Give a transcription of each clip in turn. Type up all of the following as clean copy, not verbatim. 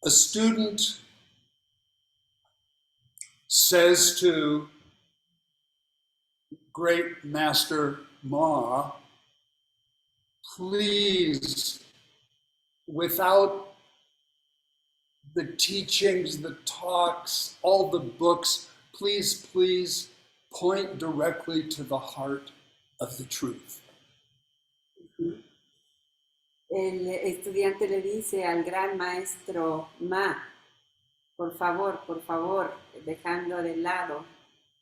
a student says to great Master Ma, please, without the teachings, the talks, all the books, please, please point directly to the heart of the truth. El estudiante le dice al gran maestro Ma, por favor, dejando de lado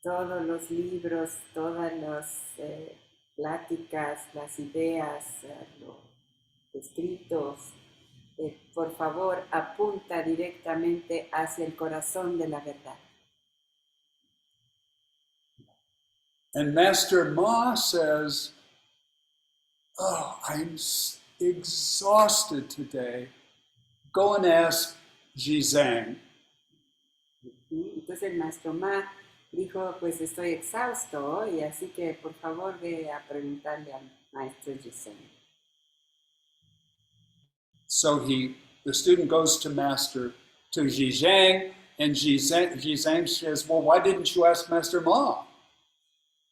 todos los libros, todas las pláticas, las ideas, los escritos, por favor, apunta directamente hacia el corazón de la verdad. And Master Ma says, oh, I'm exhausted today. Go and ask Jizang. Entonces el maestro Ma dijo, pues estoy exhausto hoy, así que por favor ve a preguntarle al maestro Jizang. So the student goes to Jizang, and Jizang says, well, why didn't you ask Master Ma?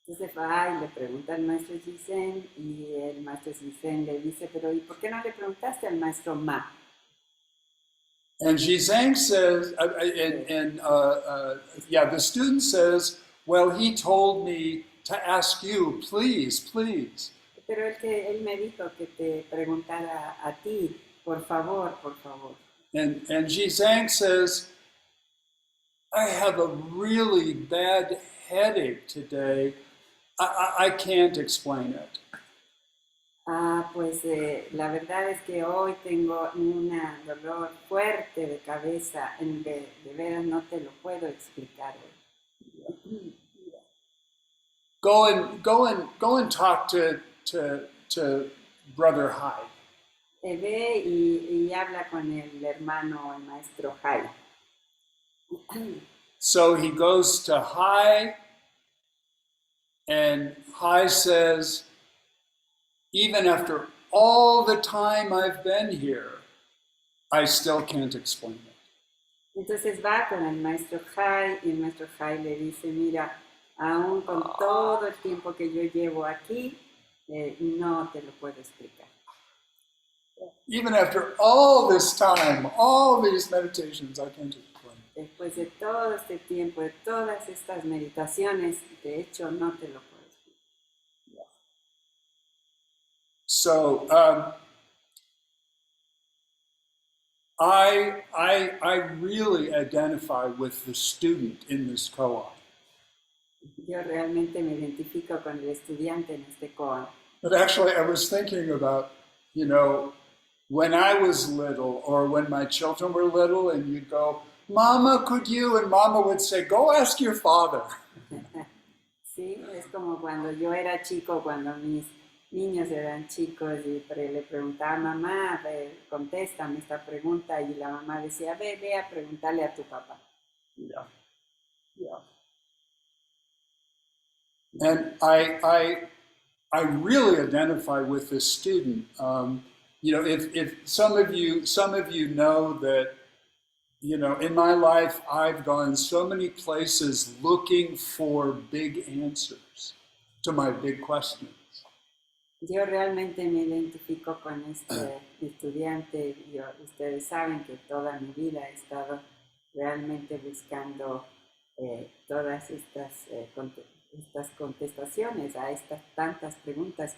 Entonces va y le pregunta al maestro Jizang, y el maestro Jizang le dice, pero ¿y por qué no le preguntaste al maestro Ma? And Jizang says, the student says, well, he told me to ask you, please, please. Pero él me dijo que te preguntara a ti, por favor. And Jizang says, I have a really bad headache today. I can't explain it. Pues la verdad es que hoy tengo un dolor fuerte de cabeza, de veras no te lo puedo explicar. Go and talk to Brother Hai. Ve y habla con el hermano, el maestro Hai. So he goes to Hai, and Hai says, even after all the time I've been here, I still can't explain it. Entonces va con el maestro Hai, y el maestro Hai le dice, mira, aún con todo el tiempo que yo llevo aquí, no te lo puedo explicar. Even after all this time, all these meditations, I can't explain. Después de todo este tiempo, de todas estas meditaciones, de hecho, no te lo puedo explicar. So I really identify with the student in this koan. Yo realmente me identifico con el estudiante en este koan. But actually, I was thinking about, when I was little, or when my children were little, and you'd go, Mama, could you? And Mama would say, go ask your father. Sí, es como cuando yo era chico, cuando mis niños eran chicos y le preguntaba a mamá, contéstame esta pregunta, y la mamá decía, ve a preguntarle a tu papá. Yeah. And I really identify with this student. If some of you know that, in my life, I've gone so many places looking for big answers to my big questions. Yo realmente me identifico con este estudiante. Ustedes saben que toda mi vida he estado realmente buscando todas estas contestaciones a estas tantas preguntas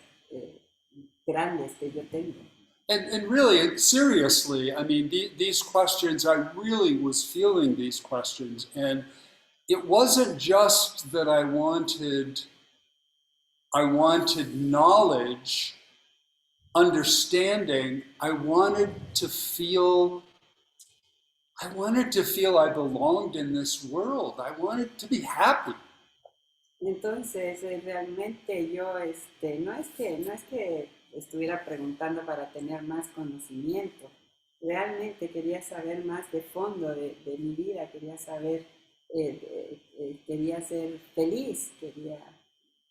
grandes que yo tengo. And really, seriously, I mean, these questions, I really was feeling these questions. And it wasn't just that I wanted knowledge, understanding. I wanted to feel I belonged in this world. I wanted to be happy. Entonces, realmente yo, no es que estuviera preguntando para tener más conocimiento. Realmente quería saber más de fondo de mi vida, quería saber, quería ser feliz, quería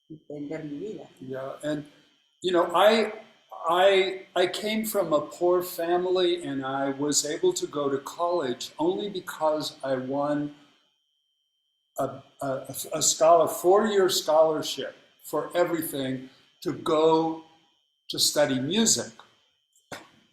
entender mi vida. Yeah, and I came from a poor family and I was able to go to college only because I won a scholar 4-year scholarship for everything to go to study music.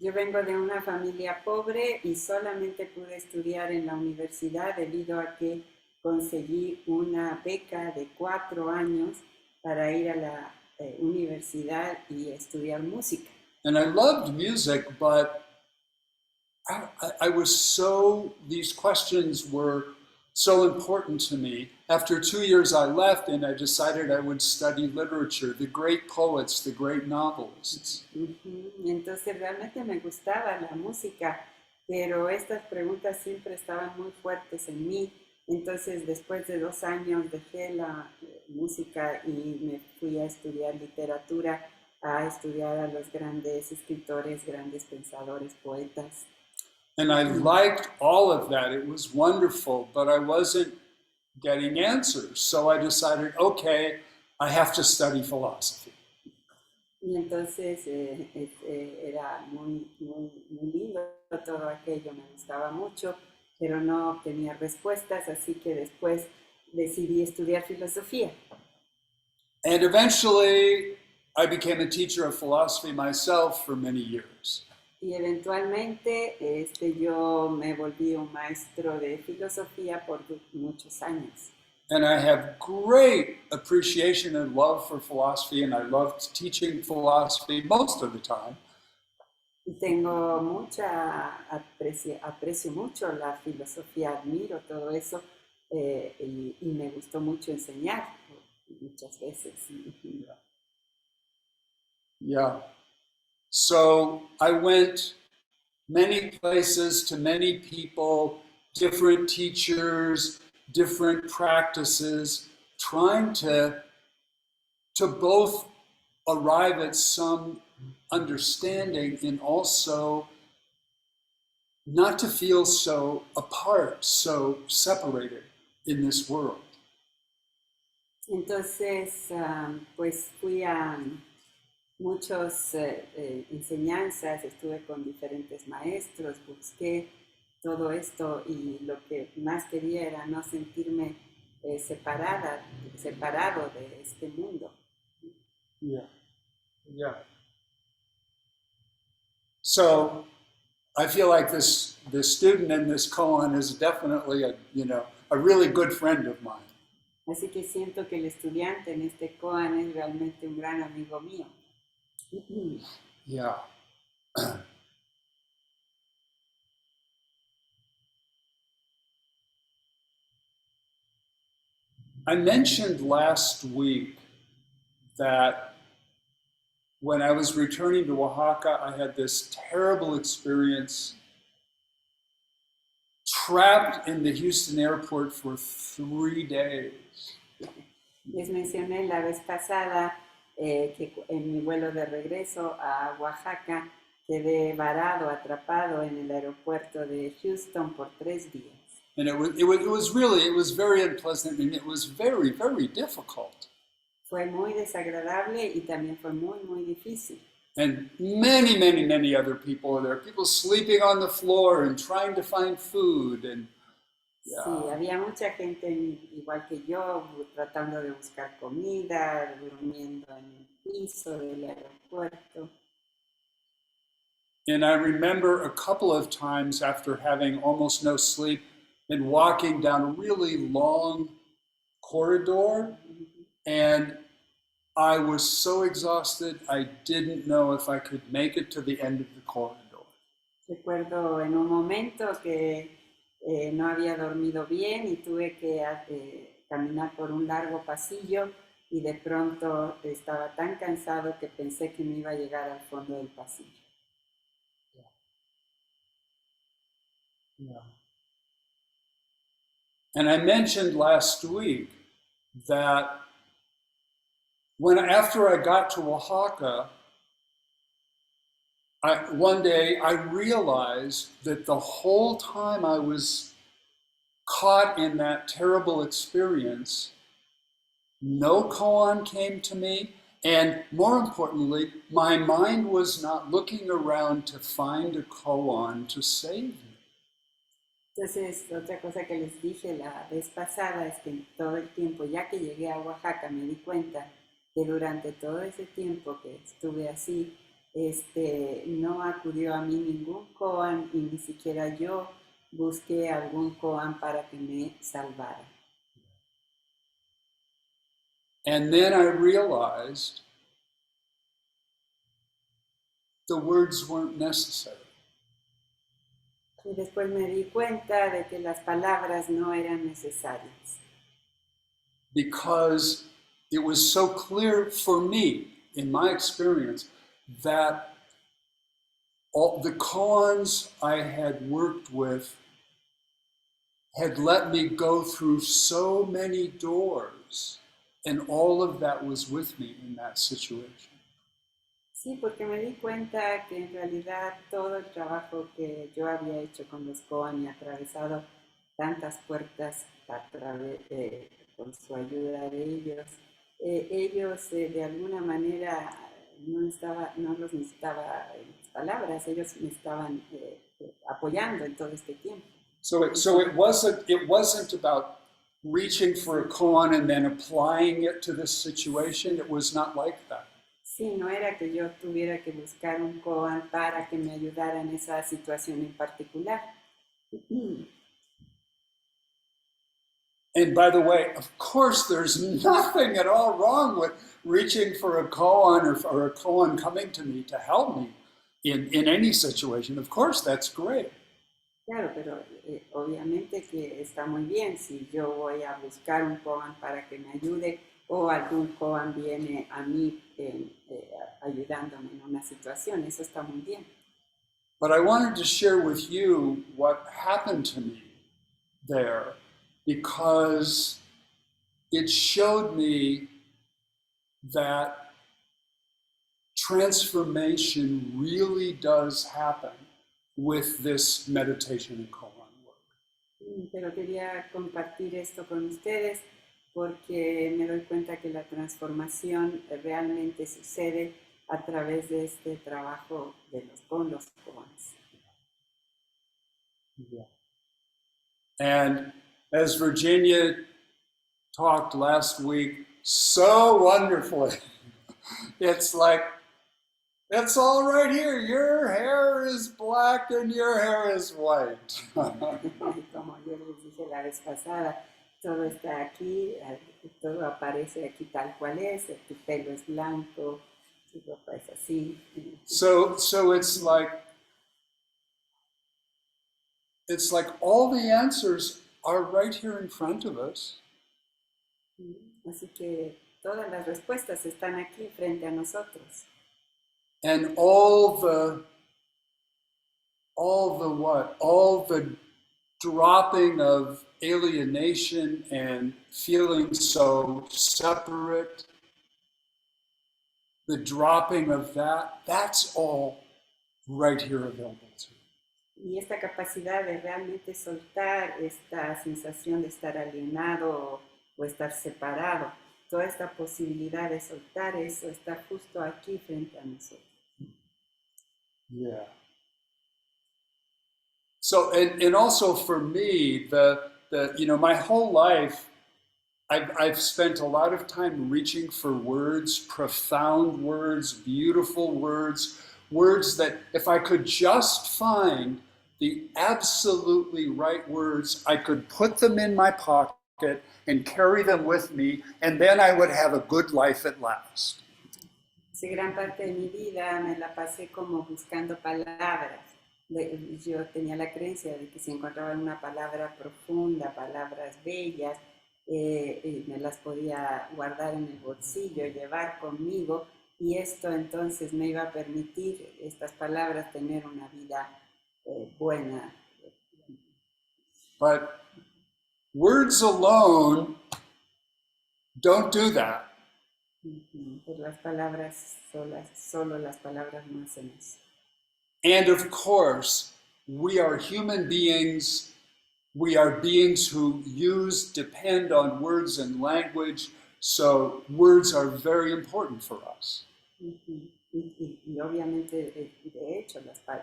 Yo vengo de una familia pobre y solamente pude estudiar en la universidad debido a que conseguí una beca de 4 años para ir a la universidad y estudiar música. And I loved music, but I was so, these questions were so important to me. After 2 years, I left and I decided I would study literature, the great poets, the great novelists. Entonces realmente me gustaba la música, pero estas preguntas siempre estaban muy fuertes en mí. Entonces después de 2 años dejé la música y me fui a estudiar literatura, a estudiar a los grandes escritores, grandes pensadores, poetas. And I liked all of that. It was wonderful, but I wasn't getting answers. So I decided, okay, I have to study philosophy. Y entonces era muy lindo todo aquello, me gustaba mucho, pero no obtenía respuestas, así que después decidí estudiar filosofía. And eventually, I became a teacher of philosophy myself for many years. Y eventualmente yo me volví un maestro de filosofía por muchos años. And I have great appreciation and love for philosophy, and I loved teaching philosophy most of the time. Y tengo aprecio mucho la filosofía, admiro todo eso, y me gustó mucho enseñar muchas veces. Yeah. So I went many places to many people, different teachers, different practices, trying to both arrive at some understanding and also not to feel so apart, so separated in this world. Entonces, pues fui a muchas enseñanzas, estuve con diferentes maestros, busqué todo esto y lo que más quería era no sentirme separado de este mundo. Yeah. So I feel like this student in this koan is definitely a really good friend of mine. Así que siento que el estudiante en este koan es realmente un gran amigo mío. Yeah. I mentioned last week that when I was returning to Oaxaca, I had this terrible experience trapped in the Houston airport for 3 days. Les mencioné la vez pasada que en mi vuelo de regreso a Oaxaca quedé atrapado en el aeropuerto de Houston por 3 días. And it was very unpleasant and it was very, very difficult. Fue muy desagradable y también fue muy difícil. And many other people were there. People sleeping on the floor and trying to find food. And yeah. Sí, había mucha gente igual que yo tratando de buscar comida, durmiendo en el piso del aeropuerto. And I remember a couple of times after having almost no sleep and walking down a really long corridor, and I was so exhausted, I didn't know if I could make it to the end of the corridor. Recuerdo en un momento que no había dormido bien y tuve que caminar por un largo pasillo y de pronto estaba tan cansado que pensé que me iba a llegar al fondo del pasillo. Yeah. And I mentioned last week that after I got to Oaxaca, one day I realized that the whole time I was caught in that terrible experience, no koan came to me And more importantly, my mind was not looking around to find a koan to save me. Entonces, otra cosa que les dije la vez pasada es que todo el tiempo, ya que llegué a Oaxaca, me di cuenta que durante todo ese tiempo que estuve así, no acudió a mí ningún koan y ni siquiera yo busqué algún koan para que me salvara. And then I realized the words weren't necessary. Y después me di cuenta de que las palabras no eran necesarias. Because it was so clear for me, in my experience, that all the koans I had worked with had let me go through so many doors, and all of that was with me in that situation. Sí, porque me di cuenta que en realidad todo el trabajo que yo había hecho con los koan y atravesado tantas puertas a través con su ayuda de ellos, ellos de alguna manera no los necesitaba en las palabras, ellos me estaban apoyando en todo este tiempo. So it wasn't about reaching for a koan and then applying it to this situation. It was not like that. Sí, no era que yo tuviera que buscar un koan para que me ayudara en esa situación en particular. And by the way, of course, there's nothing at all wrong with reaching for a koan or a koan coming to me to help me in any situation. Of course, that's great. Claro, pero obviamente que está muy bien si yo voy a buscar un koan para que me ayude o algún koan viene a mí ayudándome en una situación. Eso está muy bien. But I wanted to share with you what happened to me there, because it showed me that transformation really does happen with this meditation and koan work. Pero quería compartir esto con ustedes porque me doy cuenta que la transformación realmente sucede a través de este trabajo con los koans. Yeah. And as Virginia talked last week so wonderfully, it's like, it's all right here. Your hair is black and your hair is white. Como yo les dije la vez pasada, todo está aquí, todo aparece aquí tal cual es, tu pelo es blanco, tu ropa es así. So it's like all the answers are right here in front of us. Así que todas las respuestas están aquí frente a nosotros. And all the dropping of alienation and feeling so separate, the dropping of that's all right here available to you. Y esta capacidad de realmente soltar esta sensación de estar alienado o estar separado, toda esta posibilidad de soltar eso está justo aquí frente a nosotros. Yeah. So, and also for me, my whole life, I've spent a lot of time reaching for words, profound words, beautiful words, words that if I could just find the absolutely right words, I could put them in my pocket and carry them with me, and then I would have a good life at last. Gran parte de mi vida me la pasé como buscando palabras. Yo tenía la creencia de que si encontraba una palabra profunda, palabras bellas, me las podía guardar en el bolsillo, llevar conmigo, y esto entonces me iba a permitir, estas palabras, tener una vida buena. But words alone don't do that. Pero las palabras solo las palabras no hacen eso. And of course, we are human beings. We are beings who depend on words and language So words are very important for us. Y obviamente, de hecho,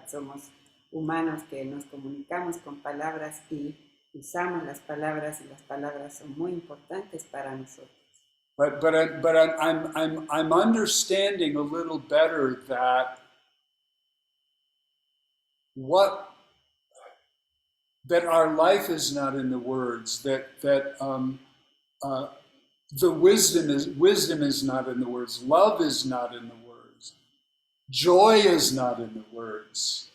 somos humanos que nos comunicamos con palabras y usamos las palabras, y las palabras son muy importantes para nosotros. But I'm understanding a little better that that our life is not in the words, that the wisdom is not in the words, love is not in the words, joy is not in the words,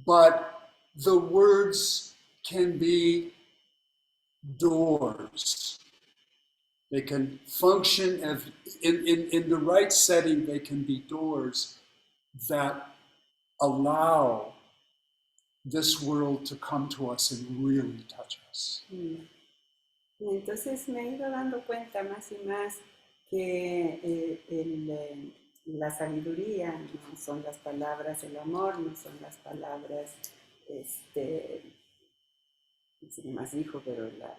but the words can be doors. They can function as, in the right setting, they can be doors that allow this world to come to us and really touch us. Y entonces me he ido dando cuenta más y más que la sabiduría no son las palabras, el amor no son las palabras, no sé qué más dijo, pero la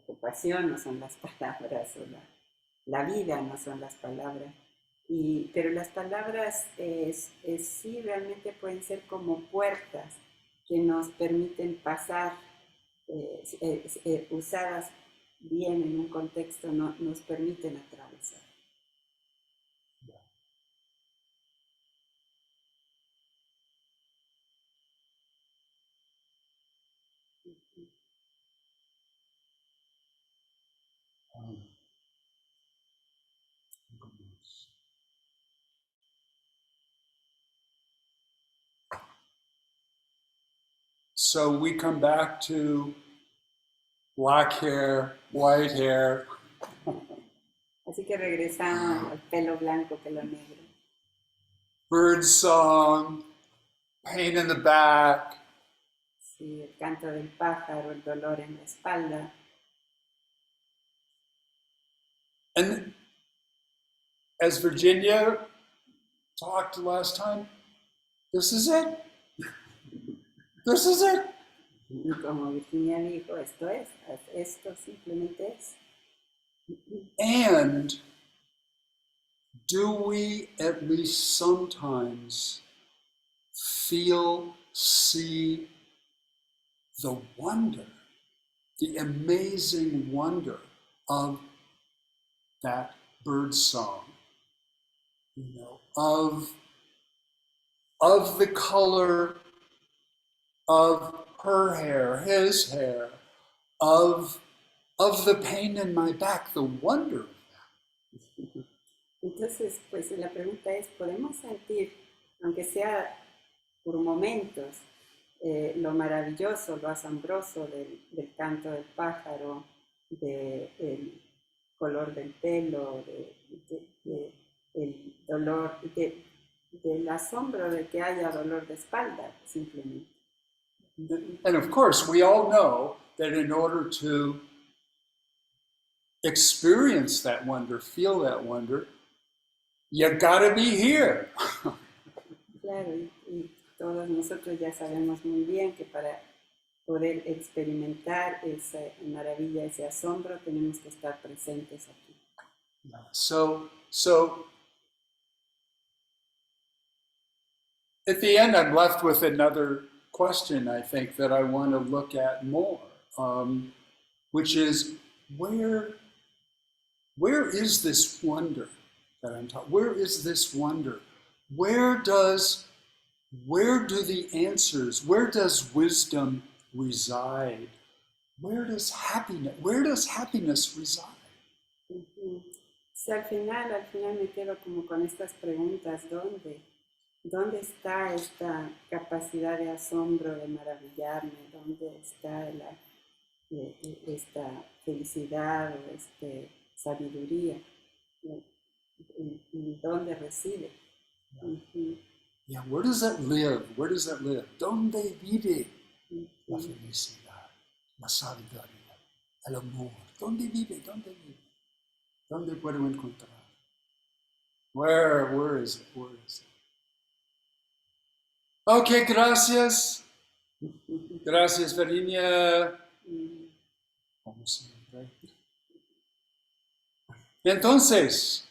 compasión no son las palabras, o la vida no son las palabras. Pero las palabras sí realmente pueden ser como puertas que nos permiten pasar, usadas bien en un contexto, nos permiten atravesar. So we come back to black hair, white hair. Así que regresamos al pelo blanco, pelo negro. Bird song, pain in the back. Sí, el canto del pájaro, el dolor en la espalda. And as Virginia talked last time, this is it. This is it. Y como Virginia dijo, esto simplemente es. And do we at least sometimes feel, see the wonder, the amazing wonder of that bird song, of the color of her hair, his hair, of the pain in my back, the wonder of that. Entonces, pues la pregunta es, ¿podemos sentir, aunque sea por momentos, lo maravilloso, lo asombroso del canto del pájaro, del color del pelo, el dolor, del asombro de que haya dolor de espalda, simplemente? And of course, we all know that in order to experience that wonder, feel that wonder, you gotta be here. Claro, y todos nosotros ya sabemos muy bien que para poder experimentar esa maravilla, ese asombro, tenemos que estar presentes aquí. So at the end, I'm left with another question, I think, that I want to look at more, which is where is this wonder that I'm talking? Where is this wonder? Where do the answers? Where does wisdom reside? Where does happiness reside? Sí, al final me quedo como con estas preguntas, ¿dónde está esta capacidad de asombro, de maravillarme? ¿Dónde está esta felicidad o esta sabiduría? ¿Y dónde reside? Yeah, where does that live? Where does that live? ¿Dónde vive la felicidad, la sabiduría, el amor? ¿Dónde vive? ¿Dónde vive? ¿Dónde puedo encontrar? Where is it? Where is it? Okay, gracias. Gracias, Virginia. Como siempre. Entonces,